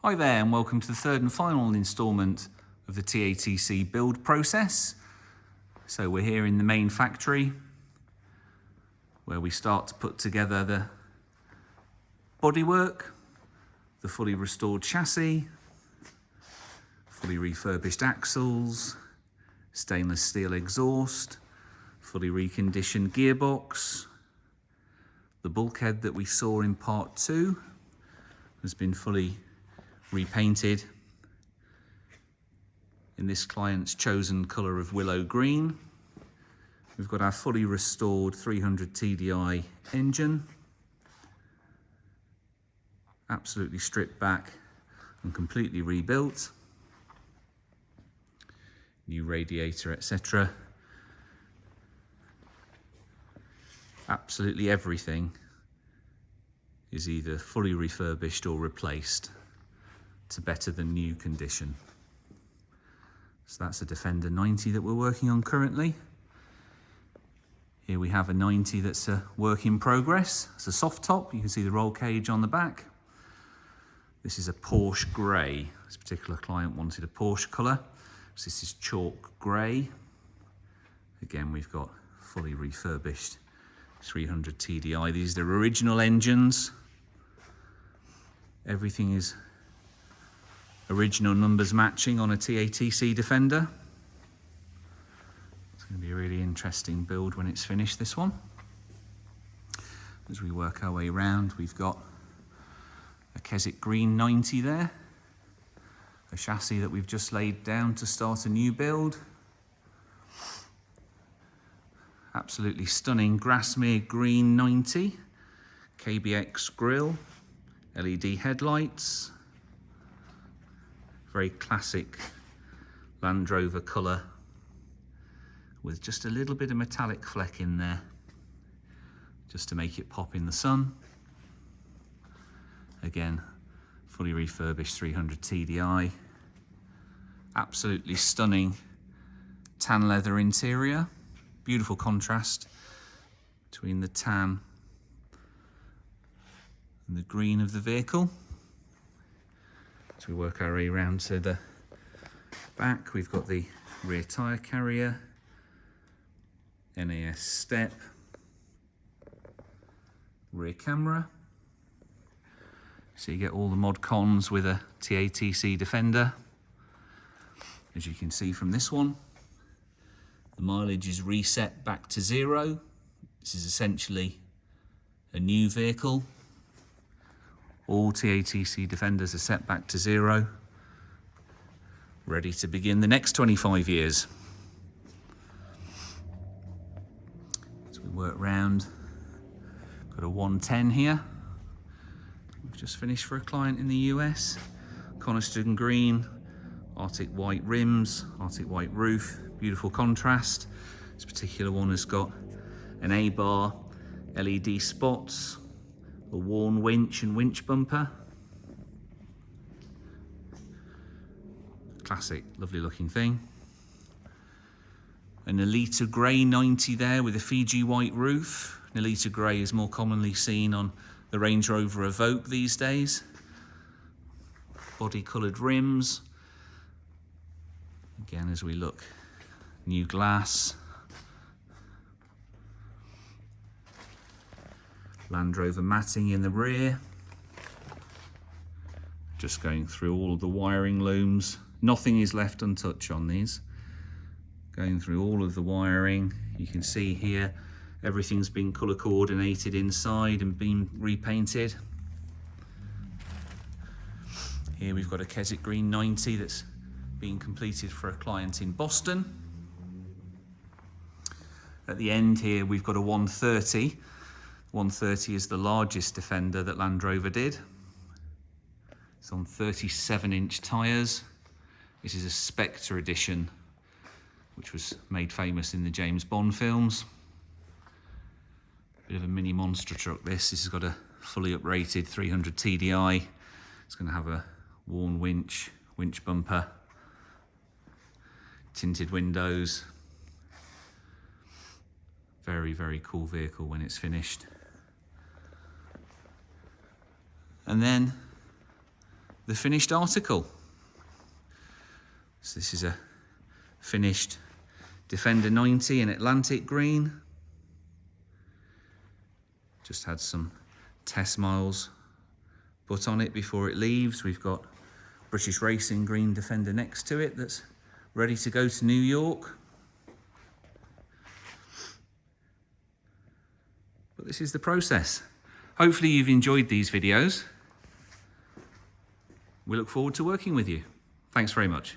Hi there and welcome to the third and final instalment of the TATC build process. So we're here in the main factory where we start to put together the bodywork, the fully restored chassis, fully refurbished axles, stainless steel exhaust, fully reconditioned gearbox. The bulkhead that we saw in part 2 has been fully repainted in this client's chosen colour of willow green. We've got our fully restored 300 TDI engine, absolutely stripped back and completely rebuilt. New radiator, etc. Absolutely everything is either fully refurbished or replaced to better than new condition. So that's a Defender 90 that we're working on currently. Here we have a 90 that's a work in progress. It's a soft top, you can see the roll cage on the back. This is a Porsche grey. This particular client wanted a Porsche colour, so this is chalk grey. Again, we've got fully refurbished 300 TDI. These are the original engines. Everything is original numbers matching on a TATC Defender. It's going to be a really interesting build when it's finished, this one. As we work our way around, we've got a Keswick Green 90 there, a chassis that we've just laid down to start a new build. Absolutely stunning Grassmere Green 90, KBX grille, LED headlights, very classic Land Rover colour with just a little bit of metallic fleck in there just to make it pop in the sun. Again, fully refurbished 300 TDI, absolutely stunning tan leather interior, beautiful contrast between the tan and the green of the vehicle. As we work our way around to the back, we've got the rear tyre carrier, NAS step, rear camera. So you get all the mod cons with a TATC Defender. As you can see from this one, the mileage is reset back to 0. This is essentially a new vehicle. All TATC Defenders are set back to 0, ready to begin the next 25 years. As we work round, got a 110 here. We've just finished for a client in the US. Coniston green, Arctic white rims, Arctic white roof, beautiful contrast. This particular one has got an A-bar, LED spots, a worn winch and winch bumper. Classic, lovely looking thing. An Elita Grey 90 there with a Fiji white roof. An Elita Grey is more commonly seen on the Range Rover Evoque these days. Body coloured rims. Again, as we look, new glass. Land Rover matting in the rear. Just going through all of the wiring looms. Nothing is left untouched on these. Going through all of the wiring. You can see here, everything's been colour coordinated inside and been repainted. Here we've got a Keswick Green 90 that's being completed for a client in Boston. At the end here, we've got a 130. 130 is the largest Defender that Land Rover did. It's on 37-inch tyres. This is a Spectre edition, which was made famous in the James Bond films. Bit of a mini monster truck this. This has got a fully uprated 300 TDI. It's going to have a worn winch bumper, tinted windows. Very, very cool vehicle when it's finished. And then the finished article. So this is a finished Defender 90 in Atlantic green. Just had some test miles put on it before it leaves. We've got British Racing green Defender next to it that's ready to go to New York. But this is the process. Hopefully you've enjoyed these videos. We look forward to working with you. Thanks very much.